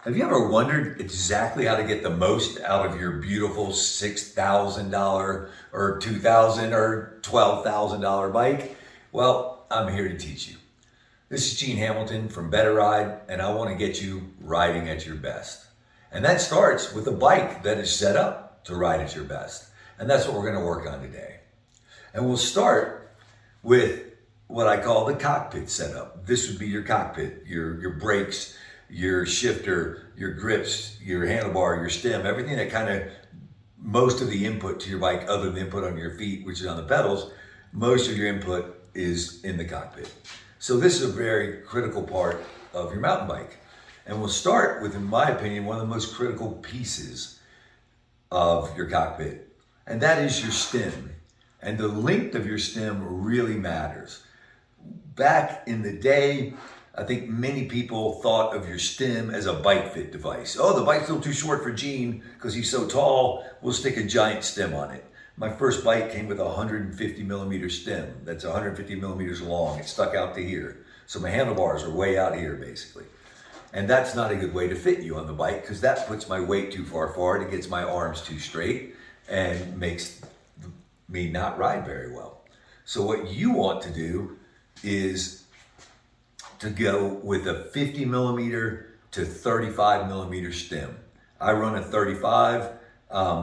Have you ever wondered exactly how to get the most out of your beautiful $6,000 or $2,000 or $12,000 bike? Well, I'm here to teach you. This is Gene Hamilton from Better Ride, and I want to get you riding at your best. And that starts with a bike that is set up to ride at your best. And that's what we're going to work on today. And we'll start with what I call the cockpit setup. This would be your cockpit, your brakes, your shifter, your grips, your handlebar, your stem, everything that kind of, most of the input to your bike, other than the input on your feet, which is on the pedals, most of your input is in the cockpit. So this is a very critical part of your mountain bike. And we'll start with, in my opinion, one of the most critical pieces of your cockpit, and that is your stem. And the length of your stem really matters. Back in the day, I think many people thought of your stem as a bike fit device. Oh, the bike's a little too short for Gene because he's so tall, we'll stick a giant stem on it. My first bike came with a 150 millimeter stem. That's 150 millimeters long. It stuck out to here. So my handlebars are way out here, basically. And that's not a good way to fit you on the bike because that puts my weight too far forward. It gets my arms too straight and makes me not ride very well. So what you want to do is to go with a 50 millimeter to 35 millimeter stem. I run a 35.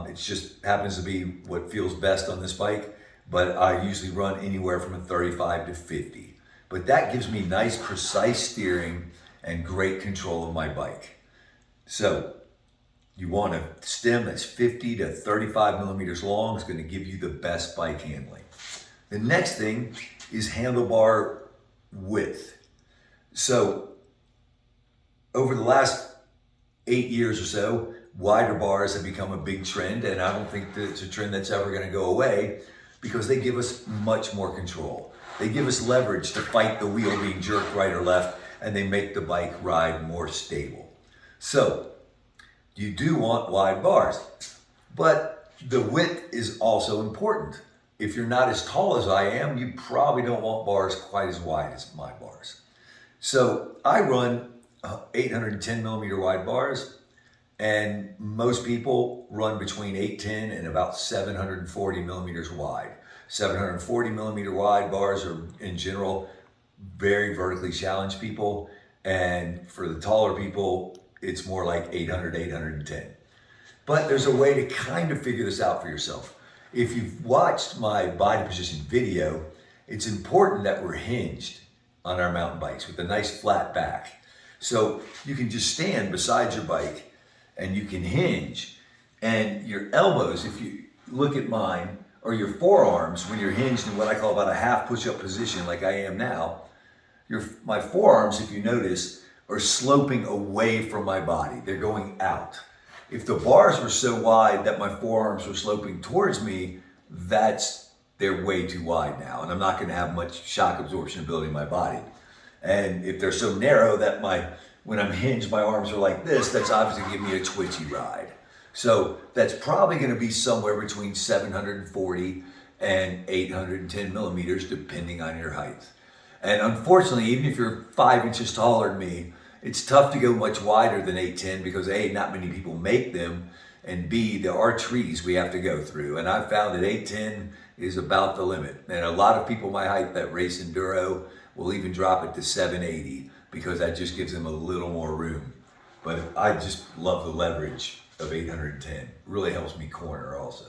It just happens to be what feels best on this bike, but I usually run anywhere from a 35 to 50. But that gives me nice, precise steering and great control of my bike. So you want a stem that's 50 to 35 millimeters long. It's going to give you the best bike handling. The next thing is handlebar width. So over the last 8 years or so, wider bars have become a big trend, and I don't think that it's a trend that's ever going to go away because they give us much more control. They give us leverage to fight the wheel being jerked right or left, and they make the bike ride more stable. So you do want wide bars, but the width is also important. If you're not as tall as I am, you probably don't want bars quite as wide as my bars. So I run 810 millimeter wide bars, and most people run between 810 and about 740 millimeters wide. 740 millimeter wide bars are, in general, very vertically challenged people, and for the taller people, it's more like 800, 810. But there's a way to kind of figure this out for yourself. If you've watched my body position video, it's important that we're hinged on our mountain bikes with a nice flat back. So you can just stand beside your bike and you can hinge, and your elbows, if you look at mine, or your forearms, when you're hinged in what I call about a half push-up position like I am now, my forearms, if you notice, are sloping away from my body. They're going out. If the bars were so wide that my forearms were sloping towards me, they're way too wide now, and I'm not going to have much shock absorption ability in my body. And if they're so narrow that when I'm hinged, my arms are like this, that's obviously giving me a twitchy ride. So that's probably going to be somewhere between 740 and 810 millimeters, depending on your height. And unfortunately, even if you're 5 inches taller than me, it's tough to go much wider than 810 because A, not many people make them, and B, there are trees we have to go through. And I've found that 810 is about the limit. And a lot of people my height that race enduro will even drop it to 780 because that just gives them a little more room. But I just love the leverage of 810. It really helps me corner also.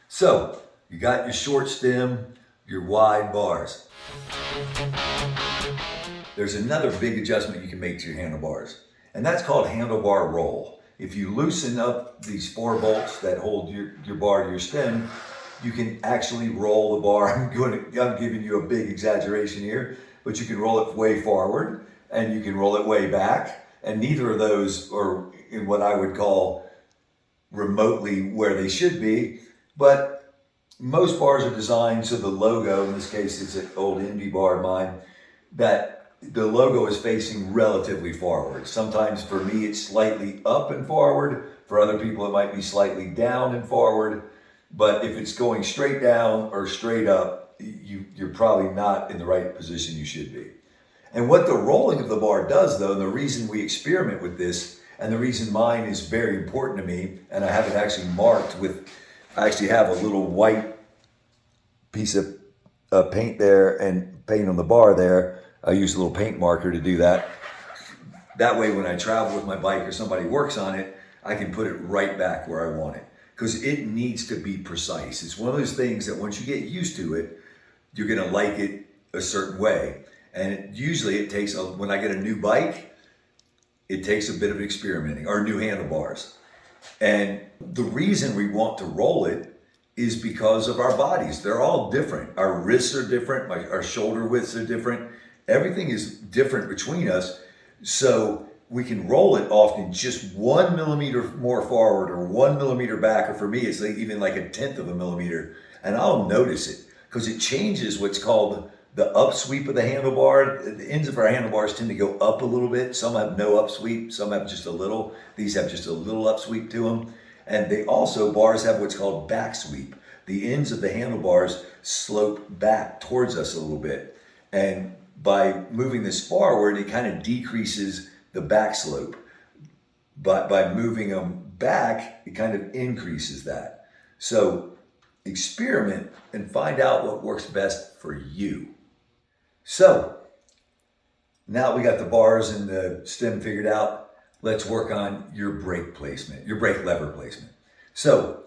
So you got your short stem, your wide bars. There's another big adjustment you can make to your handlebars, and that's called Handlebar Roll. If you loosen up these 4 bolts that hold your bar to your stem, you can actually roll the bar. I'm giving you a big exaggeration here, but you can roll it way forward and you can roll it way back, and neither of those are in what I would call remotely where they should be, but most bars are designed so the logo, in this case it's an old MTB bar of mine, that the logo is facing relatively forward. Sometimes for me it's slightly up and forward, for other people it might be slightly down and forward, but if it's going straight down or straight up, you're probably not in the right position you should be. And what the rolling of the bar does though, and the reason we experiment with this And the reason mine is very important to me, and I have it actually marked with, I actually have a little white piece of paint there and paint on the bar there. I use a little paint marker to do that. That way when I travel with my bike or somebody works on it, I can put it right back where I want it. Because it needs to be precise. It's one of those things that once you get used to it, you're gonna like it a certain way. And usually it takes, when I get a new bike, it takes a bit of experimenting, or new handlebars. And the reason we want to roll it is because of our bodies. They're all different. Our wrists are different, our shoulder widths are different. Everything is different between us. So we can roll it often just 1 millimeter more forward or 1 millimeter back, or for me, it's like even like 1/10 of a millimeter. And I'll notice it because it changes what's called the upsweep of the handlebar. The ends of our handlebars tend to go up a little bit. Some have no upsweep, some have just a little. These have just a little upsweep to them. And they also, bars have what's called back sweep. The ends of the handlebars slope back towards us a little bit. And by moving this forward, it kind of decreases the back slope. But by moving them back, it kind of increases that. So experiment and find out what works best for you. So now we got the bars and the stem figured out. Let's work on your brake placement, your brake lever placement. So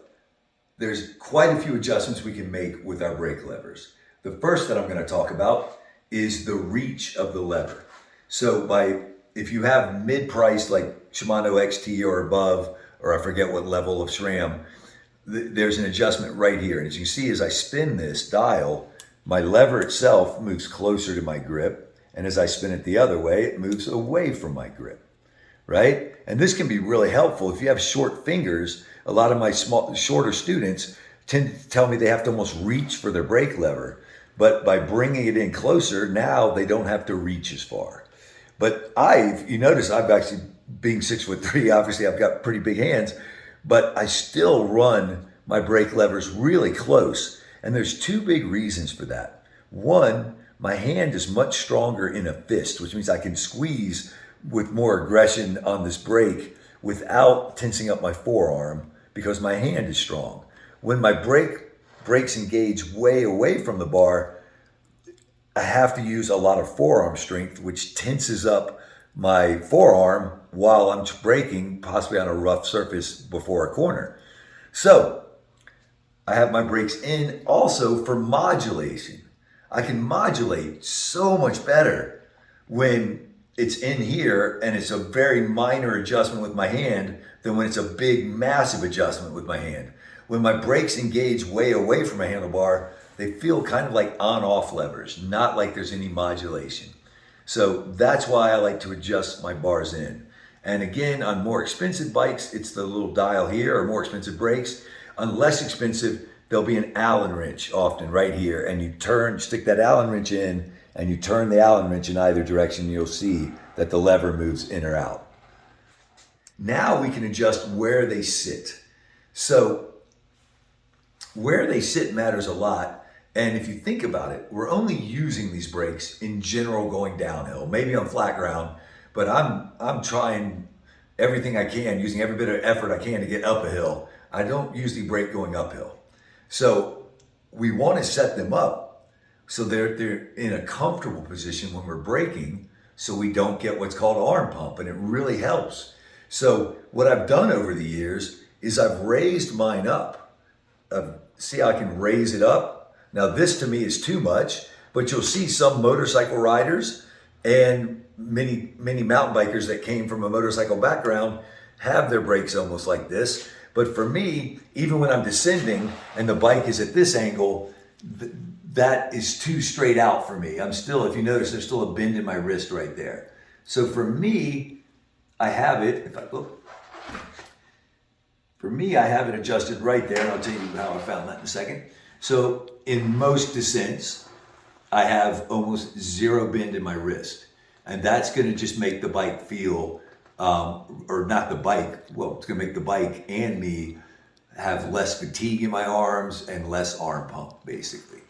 there's quite a few adjustments we can make with our brake levers. The first that I'm going to talk about is the reach of the lever. So if you have mid-priced like Shimano XT or above, or I forget what level of SRAM, there's an adjustment right here. And as you see, as I spin this dial, my lever itself moves closer to my grip. And as I spin it the other way, it moves away from my grip, right? And this can be really helpful. If you have short fingers, a lot of my shorter students tend to tell me they have to almost reach for their brake lever. But by bringing it in closer, now they don't have to reach as far. But you notice I've actually, being 6'3", obviously I've got pretty big hands, but I still run my brake levers really close. And there's two big reasons for that. One, my hand is much stronger in a fist, which means I can squeeze with more aggression on this brake without tensing up my forearm because my hand is strong. When my brakes engage way away from the bar, I have to use a lot of forearm strength, which tenses up my forearm while I'm braking, possibly on a rough surface before a corner. So I have my brakes in also for modulation. I can modulate so much better when it's in here and it's a very minor adjustment with my hand than when it's a big, massive adjustment with my hand. When my brakes engage way away from a handlebar, they feel kind of like on-off levers, not like there's any modulation. So that's why I like to adjust my bars in. And again, on more expensive bikes, it's the little dial here, or more expensive brakes. On less expensive, there'll be an Allen wrench often right here, and you stick that Allen wrench in, and you turn the Allen wrench in either direction, you'll see that the lever moves in or out. Now we can adjust where they sit. So where they sit matters a lot. And if you think about it, we're only using these brakes in general going downhill, maybe on flat ground, but I'm trying everything I can, using every bit of effort I can to get up a hill. I don't usually brake going uphill. So we want to set them up so they're in a comfortable position when we're braking, so we don't get what's called arm pump, and it really helps. So what I've done over the years is I've raised mine up. See how I can raise it up? Now this to me is too much, but you'll see some motorcycle riders and many mountain bikers that came from a motorcycle background have their brakes almost like this. But for me, even when I'm descending and the bike is at this angle, that is too straight out for me. I'm still, if you notice, there's still a bend in my wrist right there. So for me, I have it, for me, I have it adjusted right there, and I'll tell you how I found that in a second. So in most descents, I have almost zero bend in my wrist. And that's gonna just make the bike feel, or not the bike, well, it's gonna make the bike and me have less fatigue in my arms and less arm pump, basically.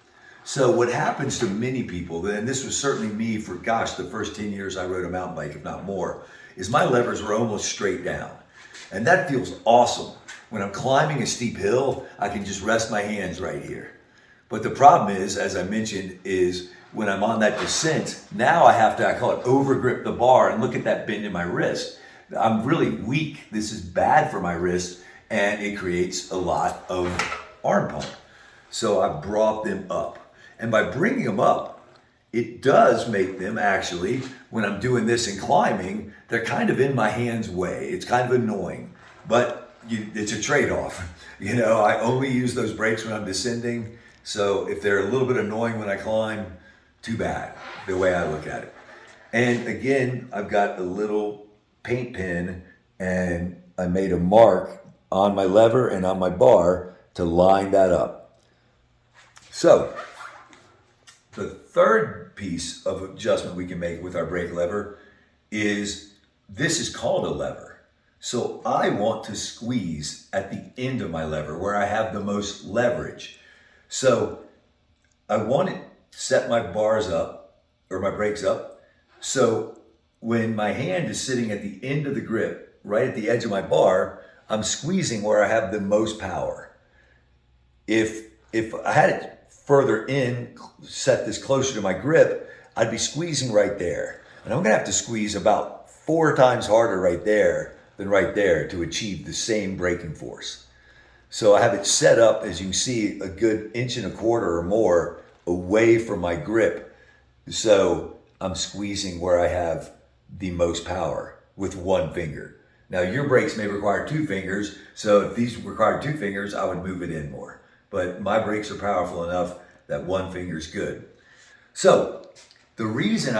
So what happens to many people, and this was certainly me for, gosh, the first 10 years I rode a mountain bike, if not more, is my levers were almost straight down. And that feels awesome. When I'm climbing a steep hill, I can just rest my hands right here. But the problem is, as I mentioned, is when I'm on that descent, now I have to, I call it overgrip the bar, and look at that bend in my wrist. I'm really weak. This is bad for my wrist, and it creates a lot of arm pump. So I brought them up. And by bringing them up, it does make them actually, when I'm doing this and climbing, they're kind of in my hand's way. It's kind of annoying, but it's a trade-off. You know, I only use those brakes when I'm descending. So if they're a little bit annoying when I climb, too bad, the way I look at it. And again, I've got a little paint pen, and I made a mark on my lever and on my bar to line that up. So the third piece of adjustment we can make with our brake lever is, this is called a lever. So I want to squeeze at the end of my lever where I have the most leverage. So I want to set my bars up, or my brakes up, so when my hand is sitting at the end of the grip, right at the edge of my bar, I'm squeezing where I have the most power. If I had it further in, set this closer to my grip, I'd be squeezing right there. And I'm gonna have to squeeze about 4 times harder right there than right there to achieve the same braking force. So I have it set up, as you can see, a good 1.25 inches or more away from my grip. So I'm squeezing where I have the most power with 1 finger. Now your brakes may require 2 fingers, so if these required 2 fingers, I would move it in more. But my brakes are powerful enough that 1 finger is good. So the reason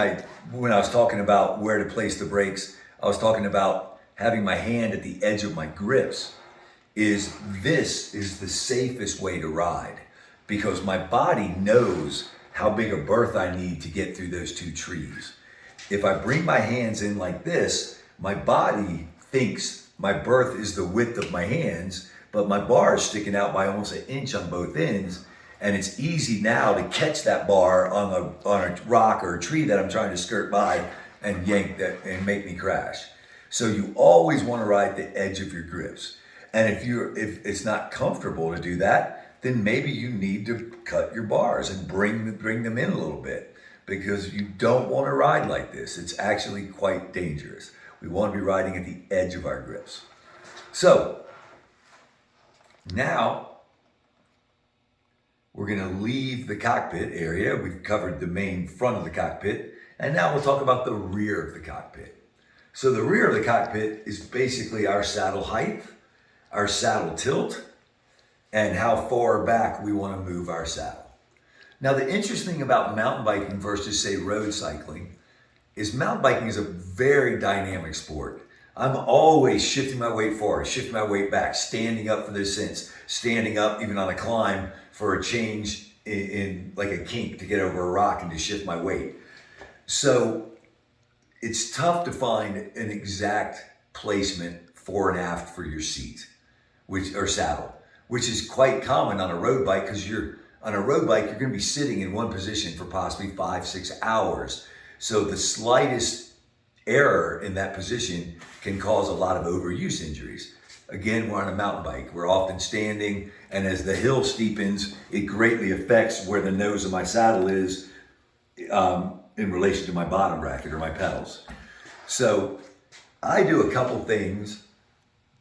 when I was talking about where to place the brakes, I was talking about having my hand at the edge of my grips, this is the safest way to ride, because my body knows how big a berth I need to get through those 2 trees. If I bring my hands in like this, my body thinks my berth is the width of my hands, but my bar is sticking out by almost 1 inch on both ends, and it's easy now to catch that bar on a rock or a tree that I'm trying to skirt by and yank that and make me crash. So you always want to ride the edge of your grips. And if it's not comfortable to do that, then maybe you need to cut your bars and bring them in a little bit, because you don't want to ride like this. It's actually quite dangerous. We want to be riding at the edge of our grips. So now we're going to leave the cockpit area. We've covered the main front of the cockpit, and now we'll talk about the rear of the cockpit. So the rear of the cockpit is basically our saddle height, our saddle tilt, and how far back we want to move our saddle. Now the interesting thing about mountain biking versus, say, road cycling is mountain biking is a very dynamic sport. I'm always shifting my weight forward, shifting my weight back, standing up for the descents, standing up even on a climb for a change in like a kink to get over a rock and to shift my weight. So it's tough to find an exact placement fore and aft for your seat, or saddle, which is quite common on a road bike, because on a road bike, you're going to be sitting in one position for possibly 5-6 hours. So the slightest error in that position can cause a lot of overuse injuries. Again, we're on a mountain bike. We're often standing, and as the hill steepens, it greatly affects where the nose of my saddle is in relation to my bottom bracket or my pedals. So I do a couple things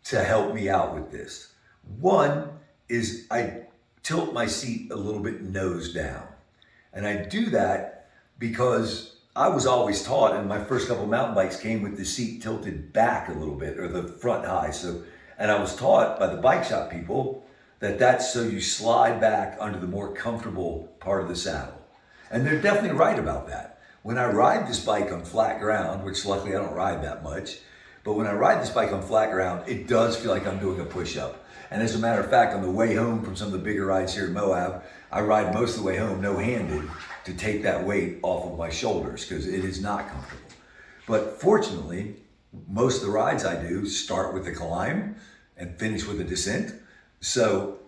to help me out with this. One is I tilt my seat a little bit nose down. And I do that because I was always taught, and my first couple mountain bikes came with the seat tilted back a little bit, or the front high. And I was taught by the bike shop people that that's so you slide back under the more comfortable part of the saddle. And they're definitely right about that. When I ride this bike on flat ground, which luckily I don't ride that much, but when I ride this bike on flat ground, it does feel like I'm doing a push-up. And as a matter of fact, on the way home from some of the bigger rides here in Moab, I ride most of the way home no-handed to take that weight off of my shoulders, because it is not comfortable. But fortunately, most of the rides I do start with a climb and finish with a descent. So,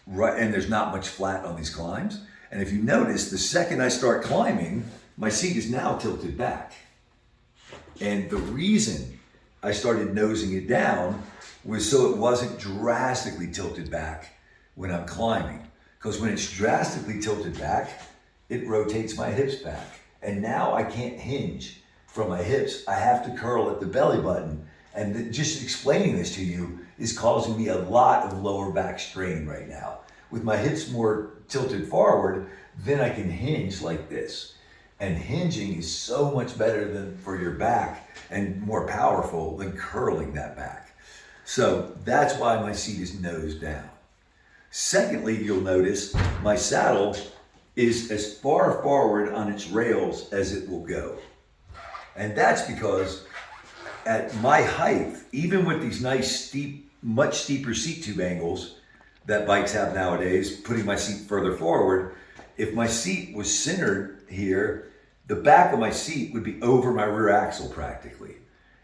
and there's not much flat on these climbs. And if you notice, the second I start climbing, my seat is now tilted back. And the reason I started nosing it down was so it wasn't drastically tilted back when I'm climbing. Because when it's drastically tilted back, it rotates my hips back. And now I can't hinge from my hips. I have to curl at the belly button. And just explaining this to you is causing me a lot of lower back strain right now. With my hips more tilted forward, then I can hinge like this. And hinging is so much better than for your back and more powerful than curling that back. So that's why my seat is nose down. Secondly, you'll notice my saddle is as far forward on its rails as it will go. And that's because at my height, even with these nice steep, much steeper seat tube angles that bikes have nowadays, putting my seat further forward, if my seat was centered here, the back of my seat would be over my rear axle practically.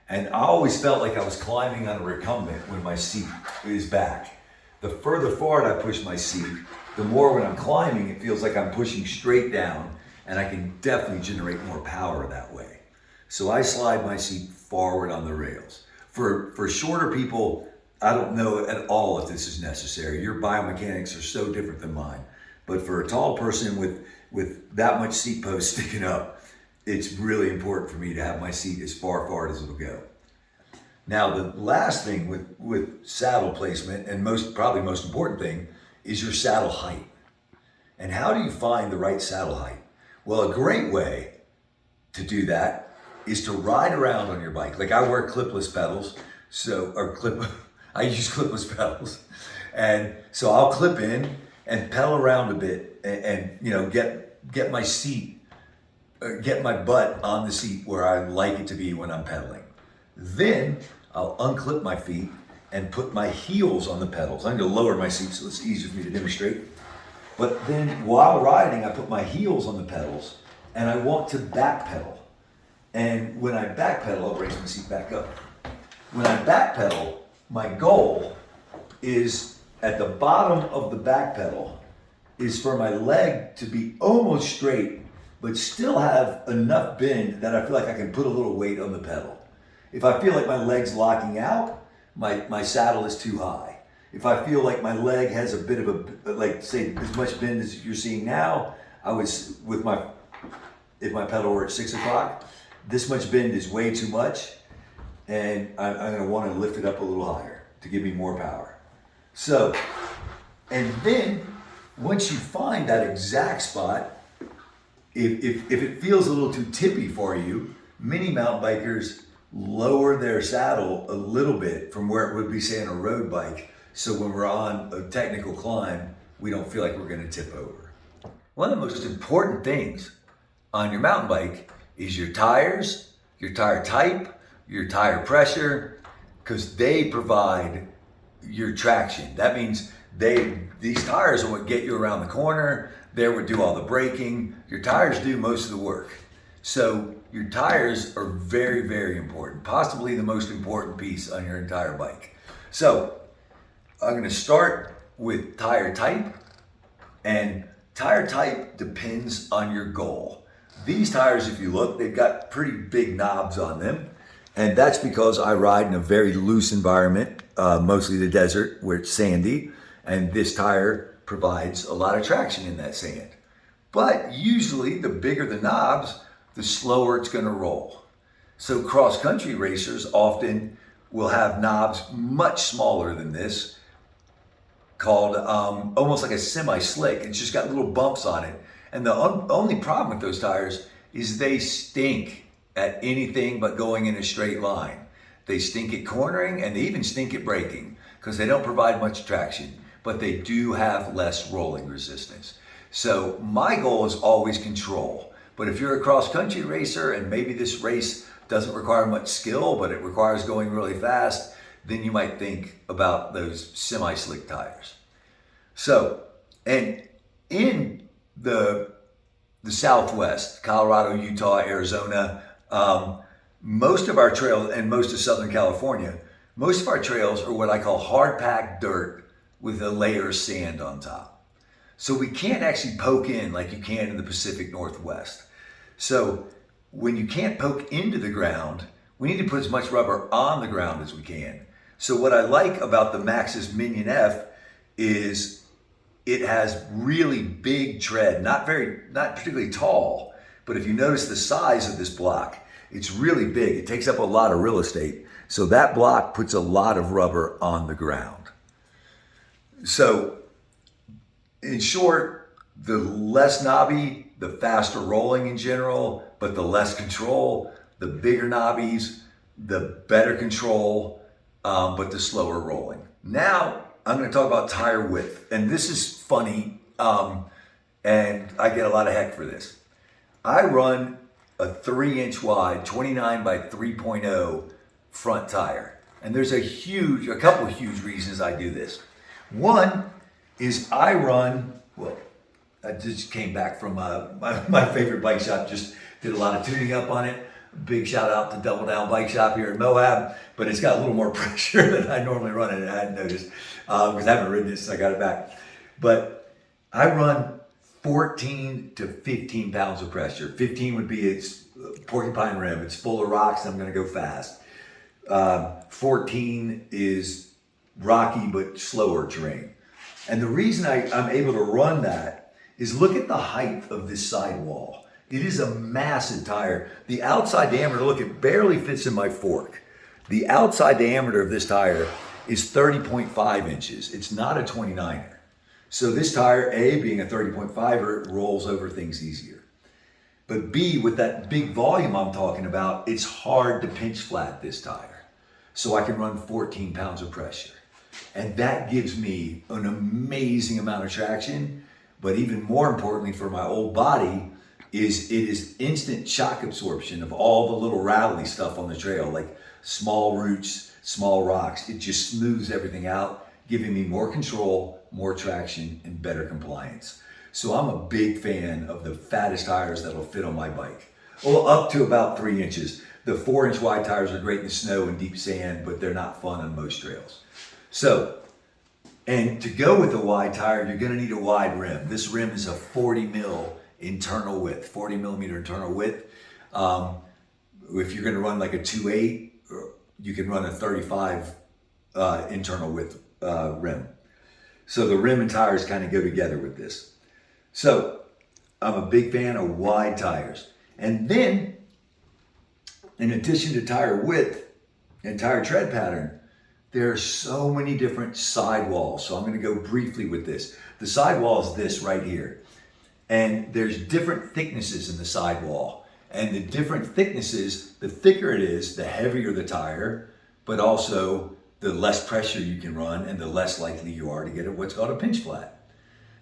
And I always felt like I was climbing on a recumbent when my seat is back. The further forward I push my seat, the more when I'm climbing, it feels like I'm pushing straight down, and I can definitely generate more power that way. So I slide my seat forward on the rails. For shorter people, I don't know at all if this is necessary. Your biomechanics are so different than mine. But for a tall person with that much seat post sticking up, it's really important for me to have my seat as far forward as it'll go. Now, the last thing with saddle placement, and probably most important thing, is your saddle height. And how do you find the right saddle height? Well, a great way to do that is to ride around on your bike. Like I wear clipless pedals, I use clipless pedals. And so I'll clip in and pedal around a bit and get my seat, get my butt on the seat where I like it to be when I'm pedaling. Then I'll unclip my feet and put my heels on the pedals. I'm gonna lower my seat so it's easier for me to demonstrate. But then while riding, I put my heels on the pedals and I want to back pedal. And when I back pedal, I'll raise my seat back up. When I back pedal, my goal is at the bottom of the back pedal is for my leg to be almost straight, but still have enough bend that I feel like I can put a little weight on the pedal. If I feel like my leg's locking out, my saddle is too high. If I feel like my leg has a bit of like say as much bend as you're seeing now, if my pedal were at 6 o'clock, this much bend is way too much, and I'm gonna wanna lift it up a little higher to give me more power. So, and then once you find that exact spot, if it feels a little too tippy for you, many mountain bikers lower their saddle a little bit from where it would be, say, on a road bike. So when we're on a technical climb, we don't feel like we're gonna tip over. One of the most important things on your mountain bike is your tires, your tire type, your tire pressure, because they provide your traction. That means these tires are what get you around the corner. They would do all the braking. Your tires do most of the work. So your tires are very, very important, possibly the most important piece on your entire bike. So I'm gonna start with tire type, and tire type depends on your goal. These tires, if you look, they've got pretty big knobs on them, and that's because I ride in a very loose environment, mostly the desert where it's sandy, and this tire provides a lot of traction in that sand. But usually the bigger the knobs, the slower it's gonna roll. So cross-country racers often will have knobs much smaller than this, called almost like a semi-slick. It's just got little bumps on it. And the only problem with those tires is they stink at anything but going in a straight line. They stink at cornering, and they even stink at braking because they don't provide much traction, but they do have less rolling resistance. So my goal is always control. But if you're a cross-country racer and maybe this race doesn't require much skill, but it requires going really fast, then you might think about those semi-slick tires. So, and in the Southwest, Colorado, Utah, Arizona, most of our trails, and most of Southern California, most of our trails are what I call hard-packed dirt with a layer of sand on top. So we can't actually poke in like you can in the Pacific Northwest. So when you can't poke into the ground, we need to put as much rubber on the ground as we can. So what I like about the Maxxis Minion F is it has really big tread, not particularly tall, but if you notice the size of this block, it's really big. It takes up a lot of real estate. So that block puts a lot of rubber on the ground. So in short, the less knobby, the faster rolling in general, but the less control, the bigger knobbies, the better control, but the slower rolling. Now, I'm going to talk about tire width. And this is funny, and I get a lot of heck for this. I run a 3-inch wide, 29 by 3.0 front tire. And there's a couple of huge reasons I do this. One is I just came back from my favorite bike shop, just did a lot of tuning up on it. Big shout out to Double Down Bike Shop here in Moab, but it's got a little more pressure than I normally run it, and I hadn't noticed because I haven't ridden it since I got it back. But I run 14 to 15 pounds of pressure. 15 would be its porcupine rim. It's full of rocks, and I'm going to go fast. 14 is rocky but slower terrain. And the reason I'm able to run that is look at the height of this sidewall. It is a massive tire. The outside diameter, look, it barely fits in my fork. The outside diameter of this tire is 30.5 inches. It's not a 29er. So this tire, A, being a 30.5er, it rolls over things easier. But B, with that big volume I'm talking about, it's hard to pinch flat this tire. So I can run 14 pounds of pressure. And that gives me an amazing amount of traction. But even more importantly for my old body, it is instant shock absorption of all the little rattly stuff on the trail, like small roots, small rocks. It just smooths everything out, giving me more control, more traction, and better compliance. So I'm a big fan of the fattest tires that'll fit on my bike. Well, up to about 3 inches. The 4-inch wide tires are great in the snow and deep sand, but they're not fun on most trails. So, and to go with a wide tire, you're gonna need a wide rim. This rim is a 40 mil internal width, 40 millimeter internal width. If you're gonna run like a 2.8, you can run a 35 internal width rim. So the rim and tires kind of go together with this. So I'm a big fan of wide tires. And then, in addition to tire width and tire tread pattern, there are so many different sidewalls. So I'm gonna go briefly with this. The sidewall is this right here. And there's different thicknesses in the sidewall. And the different thicknesses, the thicker it is, the heavier the tire, but also the less pressure you can run and the less likely you are to get what's called a pinch flat.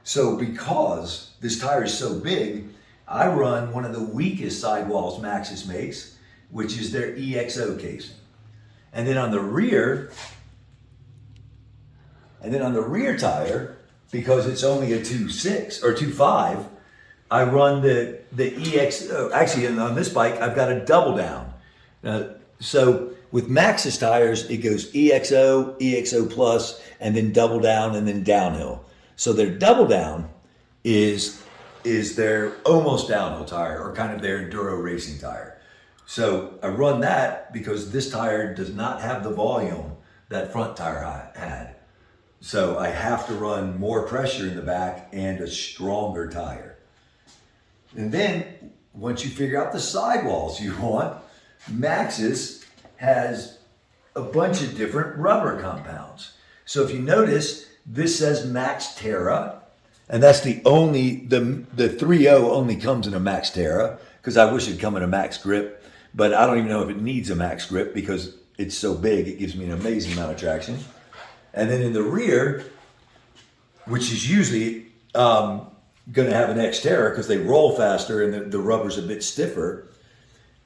So because this tire is so big, I run one of the weakest sidewalls Maxxis makes, which is their EXO casing. And then on the rear tire, because it's only a 2.6 or 2.5, I run the EXO. Actually, on this bike, I've got a double down. So with Maxxis tires, it goes EXO, EXO plus, and then double down, and then downhill. So their double down is their almost downhill tire, or kind of their enduro racing tire. So I run that because this tire does not have the volume that front tire had. So I have to run more pressure in the back and a stronger tire. And then once you figure out the sidewalls you want, Maxxis has a bunch of different rubber compounds. So if you notice, this says Max Terra, and that's the 3.0 only comes in a Max Terra, because I wish it'd come in a Max Grip, but I don't even know if it needs a Max Grip because it's so big, it gives me an amazing amount of traction. And then in the rear, which is usually going to have an X Terra because they roll faster and the rubber's a bit stiffer,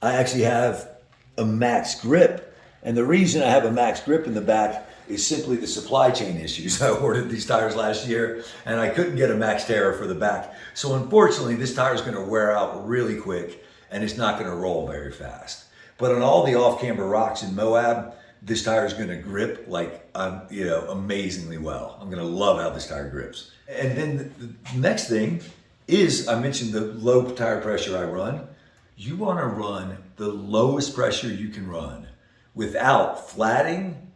I actually have a Max Grip. And the reason I have a Max Grip in the back is simply the supply chain issues. I ordered these tires last year and I couldn't get a Max Terra for the back. So unfortunately, this tire is going to wear out really quick and it's not going to roll very fast. But on all the off-camber rocks in Moab, this tire is going to grip like, amazingly well. I'm going to love how this tire grips. And then the next thing is, I mentioned the low tire pressure I run. You want to run the lowest pressure you can run without flatting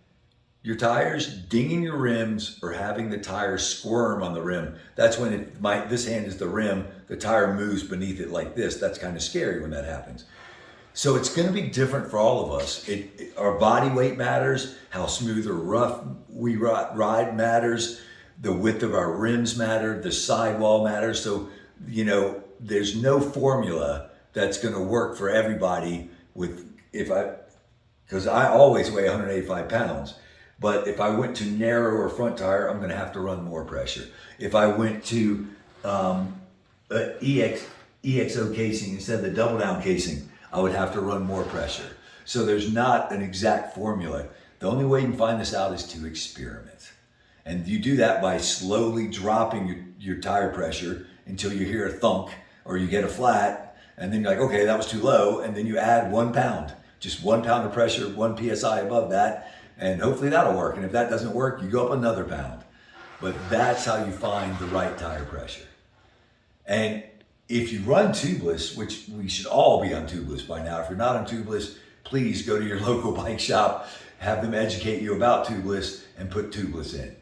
your tires, dinging your rims, or having the tire squirm on the rim. That's when this hand is the rim, the tire moves beneath it like this. That's kind of scary when that happens. So it's going to be different for all of us. Our body weight matters, how smooth or rough we ride matters, the width of our rims matter, the sidewall matters. So, there's no formula that's going to work for everybody because I always weigh 185 pounds. But if I went to narrower front tire, I'm going to have to run more pressure. If I went to EXO casing instead of the double down casing, I would have to run more pressure. So there's not an exact formula. The only way you can find this out is to experiment. And you do that by slowly dropping your tire pressure until you hear a thunk or you get a flat. And then you're like, okay, that was too low. And then you add 1 pound, just 1 pound of pressure, 1 PSI above that. And hopefully that'll work. And if that doesn't work, you go up another pound. But that's how you find the right tire pressure. And if you run tubeless, which we should all be on tubeless by now. If you're not on tubeless, please go to your local bike shop, have them educate you about tubeless and put tubeless in.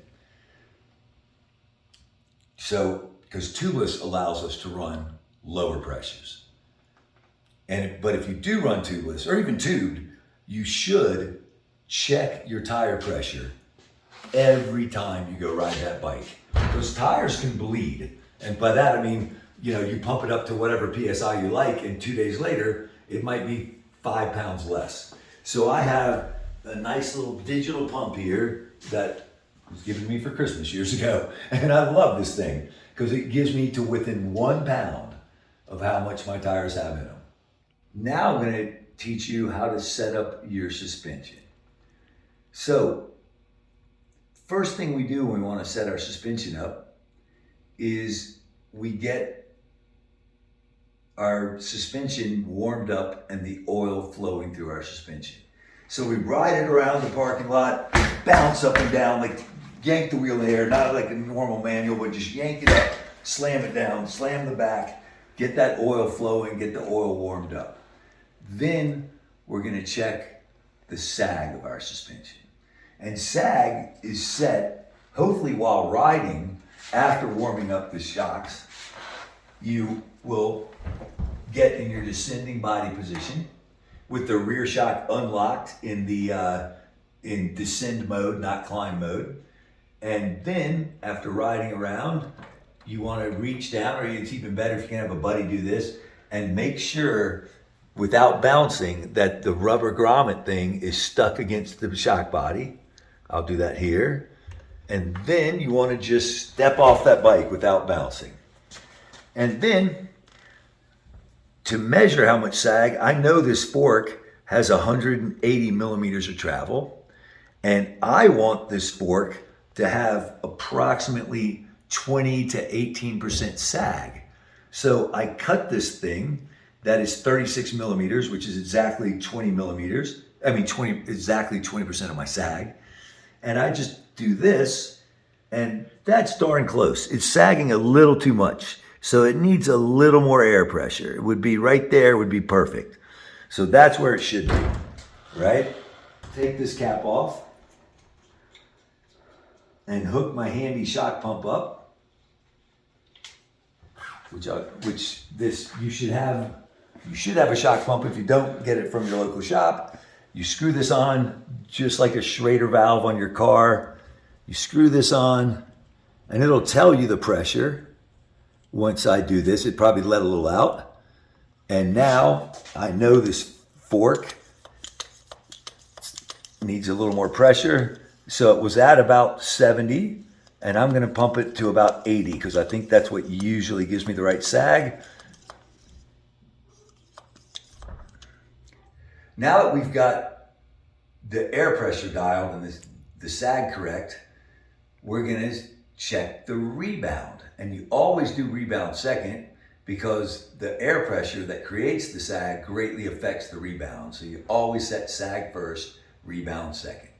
So, because tubeless allows us to run lower pressures. But if you do run tubeless or even tubed, you should check your tire pressure every time you go ride that bike. Those tires can bleed. And by that, I mean, you pump it up to whatever PSI you like, and 2 days later, it might be 5 pounds less. So I have a nice little digital pump here that was given me for Christmas years ago. And I love this thing because it gives me to within 1 pound of how much my tires have in them. Now I'm going to teach you how to set up your suspension. So, first thing we do when we want to set our suspension up is we get our suspension warmed up and the oil flowing through our suspension. So we ride it around the parking lot, bounce up and down, like yank the wheel in the air, not like a normal manual, but just yank it up, slam it down, slam the back, get that oil flowing, get the oil warmed up. Then we're going to check the sag of our suspension. And sag is set, hopefully while riding, after warming up the shocks, you will get in your descending body position with the rear shock unlocked in descend mode, not climb mode. And then after riding around, you want to reach down, or it's even better if you can have a buddy do this, and make sure without bouncing that the rubber grommet thing is stuck against the shock body. I'll do that here. And then you want to just step off that bike without bouncing. And then to measure how much sag, I know this fork has 180 millimeters of travel. And I want this fork to have approximately 20 to 18% sag. So I cut this thing that is 36 millimeters, which is exactly 20 millimeters. Exactly 20% of my sag. And I just do this, and that's darn close. It's sagging a little too much. So it needs a little more air pressure. It would be right there, would be perfect. So that's where it should be, right? Take this cap off and hook my handy shock pump up, you should have a shock pump. If you don't get it from your local shop, you screw this on just like a Schrader valve on your car. You screw this on and it'll tell you the pressure. Once I do this, it probably let a little out. And now I know this fork needs a little more pressure. So it was at about 70, and I'm gonna pump it to about 80 because I think that's what usually gives me the right sag. Now that we've got the air pressure dialed and the sag correct, we're gonna check the rebound. And you always do rebound second because the air pressure that creates the sag greatly affects the rebound. So you always set sag first, rebound second.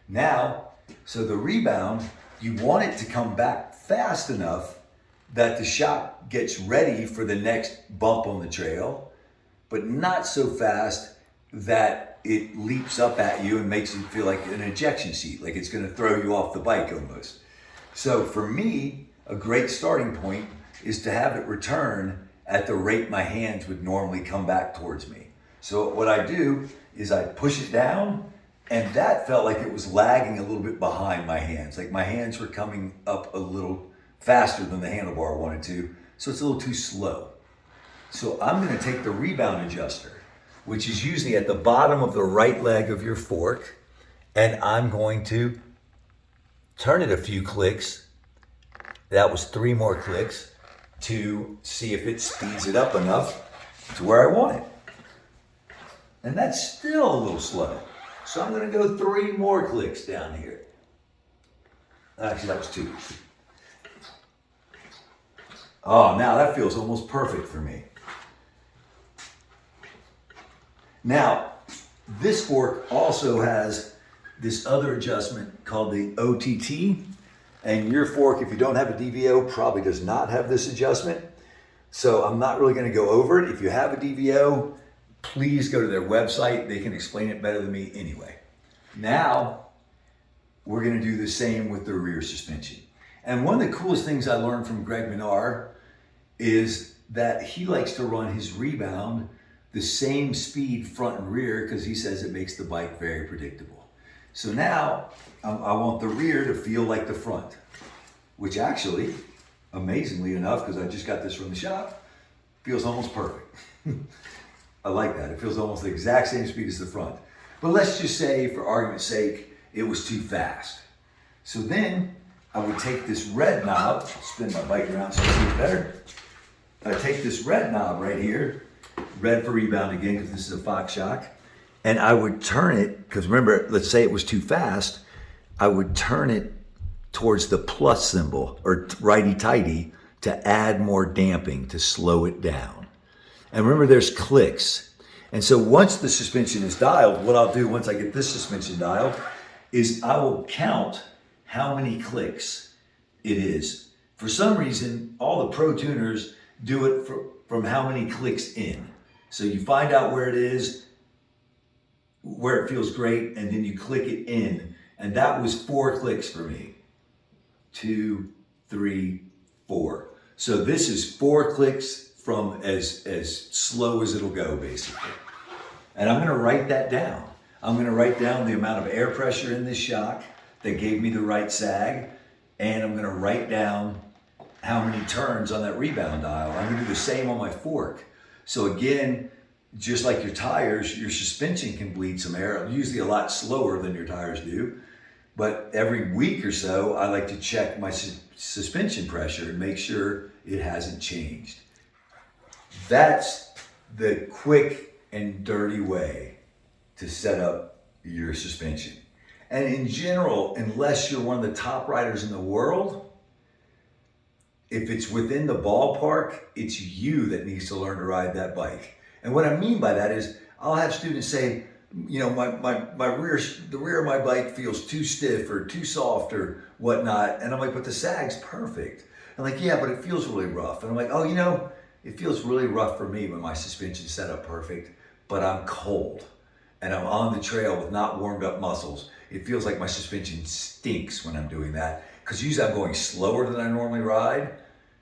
Now, so the rebound, you want it to come back fast enough that the shock gets ready for the next bump on the trail. but not so fast that it leaps up at you and makes you feel like an ejection seat, like it's gonna throw you off the bike almost. So for me, a great starting point is to have it return at the rate my hands would normally come back towards me. So what I do is I push it down, and that felt like it was lagging a little bit behind my hands. Like my hands were coming up a little faster than the handlebar wanted to, so it's a little too slow. So I'm gonna take the rebound adjuster, which is usually at the bottom of the right leg of your fork, and I'm going to turn it a few clicks. That was 3 more clicks to see if it speeds it up enough to where I want it. And that's still a little slow. So I'm gonna go 3 more clicks down here. Actually, that was 2. Oh, now that feels almost perfect for me. Now, this fork also has this other adjustment called the OTT, and your fork, if you don't have a DVO, probably does not have this adjustment. So I'm not really gonna go over it. If you have a DVO, please go to their website. They can explain it better than me anyway. Now, we're gonna do the same with the rear suspension. And one of the coolest things I learned from Greg Menard is that he likes to run his rebound the same speed front and rear because he says it makes the bike very predictable. So now I want the rear to feel like the front, which actually, amazingly enough, because I just got this from the shop, feels almost perfect. I like that. It feels almost the exact same speed as the front. But let's just say, for argument's sake, it was too fast. So then I would take this red knob, spin my bike around so you see it better. I take this red knob right here, red for rebound again, because this is a Fox shock. And I would turn it, because remember, let's say it was too fast, I would turn it towards the plus symbol, or righty-tighty, to add more damping, to slow it down. And remember, there's clicks. And so once the suspension is dialed, what I'll do once I get this suspension dialed, is I will count how many clicks it is. For some reason, all the pro tuners do it from how many clicks in. So you find out where it is, where it feels great, and then you click it in. And that was 4 clicks for me. 2, 3, 4. So this is 4 clicks from as slow as it'll go, basically. And I'm gonna write that down. I'm gonna write down the amount of air pressure in this shock that gave me the right sag, and I'm gonna write down how many turns on that rebound dial. I'm gonna do the same on my fork. So again, just like your tires, your suspension can bleed some air, usually a lot slower than your tires do. But every week or so, I like to check my suspension pressure and make sure it hasn't changed. That's the quick and dirty way to set up your suspension. And in general, unless you're one of the top riders in the world, if it's within the ballpark, it's you that needs to learn to ride that bike. And what I mean by that is, I'll have students say, you know, the rear of my bike feels too stiff or too soft or whatnot. And I'm like, but the sag's perfect. I'm like, yeah, but it feels really rough. And I'm like, oh, you know, it feels really rough for me when my suspension's set up perfect, but I'm cold and I'm on the trail with not warmed up muscles. It feels like my suspension stinks when I'm doing that, because usually I'm going slower than I normally ride.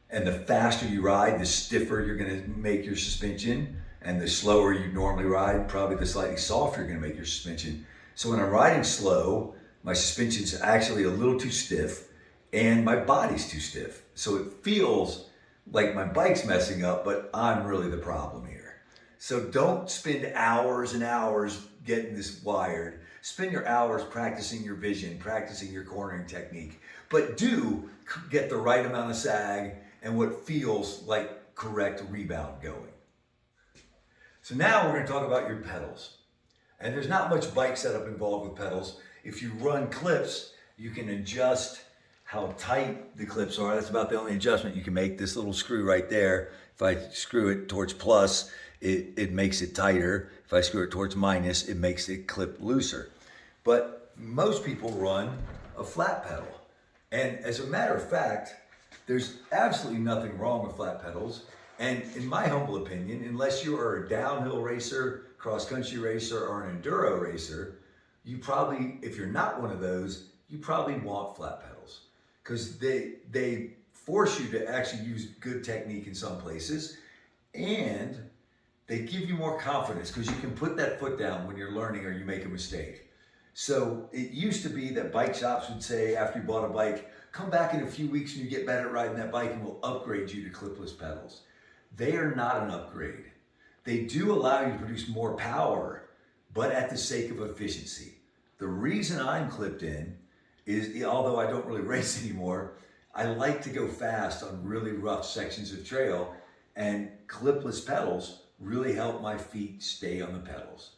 And the faster you ride, the stiffer you're gonna make your suspension. And the slower you normally ride, probably the slightly softer you're gonna make your suspension. So when I'm riding slow, my suspension's actually a little too stiff and my body's too stiff. So it feels like my bike's messing up, but I'm really the problem here. So don't spend hours and hours getting this wired. Spend your hours practicing your vision, practicing your cornering technique, but do get the right amount of sag and what feels like correct rebound going. So now we're going to talk about your pedals. And there's not much bike setup involved with pedals. If you run clips, you can adjust how tight the clips are. That's about the only adjustment you can make. This little screw right there, if I screw it towards plus, it makes it tighter. If I screw it towards minus, it makes it clip looser. But most people run a flat pedal. And as a matter of fact, there's absolutely nothing wrong with flat pedals. And in my humble opinion, unless you are a downhill racer, cross-country racer, or an enduro racer, you probably, if you're not one of those, you probably want flat pedals because they force you to actually use good technique in some places, and they give you more confidence because you can put that foot down when you're learning or you make a mistake. So it used to be that bike shops would say after you bought a bike, come back in a few weeks and you get better at riding that bike and we'll upgrade you to clipless pedals. They are not an upgrade. They do allow you to produce more power, but at the sake of efficiency. The reason I'm clipped in is, although I don't really race anymore, I like to go fast on really rough sections of trail, and clipless pedals really help my feet stay on the pedals.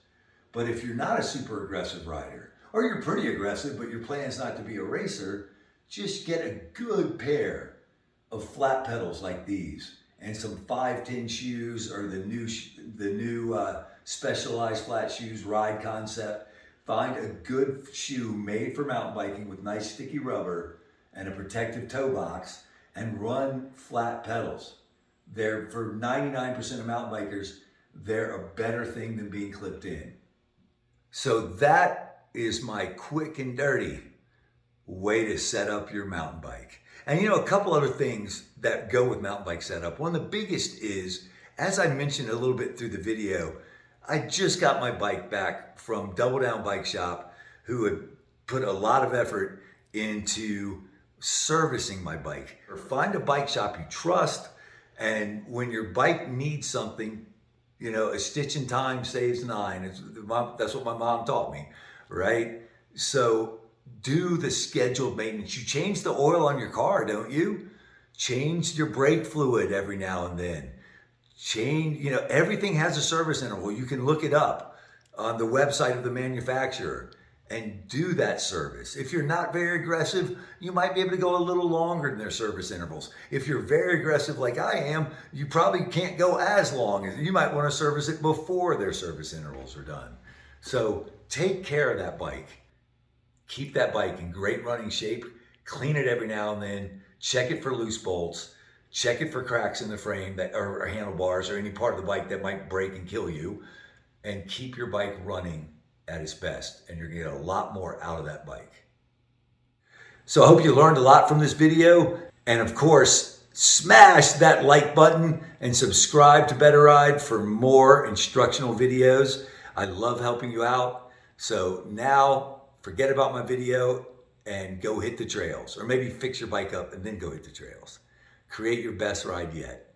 But if you're not a super aggressive rider, or you're pretty aggressive, but your plan is not to be a racer, just get a good pair of flat pedals like these and some 510 shoes or the new Specialized flat shoes, Ride Concept. Find a good shoe made for mountain biking with nice sticky rubber and a protective toe box and run flat pedals. They're, for 99% of mountain bikers, they're a better thing than being clipped in. So that is my quick and dirty way to set up your mountain bike. And you know, a couple other things that go with mountain bike setup. One of the biggest is, as I mentioned a little bit through the video, I just got my bike back from Double Down Bike Shop, who had put a lot of effort into servicing my bike. Or find a bike shop you trust, and when your bike needs something, you know, a stitch in time saves nine. That's what my mom taught me, right? So do the scheduled maintenance. You change the oil on your car, don't you? Change your brake fluid every now and then. Change, you know, everything has a service interval. You can look it up on the website of the manufacturer and do that service. If you're not very aggressive, you might be able to go a little longer than their service intervals. If you're very aggressive like I am, you probably can't go as long. You might want to service it before their service intervals are done. So take care of that bike. Keep that bike in great running shape. Clean it every now and then. Check it for loose bolts. Check it for cracks in the frame that or handlebars or any part of the bike that might break and kill you. And keep your bike running at its best, and you're gonna get a lot more out of that bike. So I hope you learned a lot from this video, and of course, smash that like button and subscribe to Better Ride for more instructional videos. I love helping you out. So now forget about my video and go hit the trails, or maybe fix your bike up and then go hit the trails. Create your best ride yet.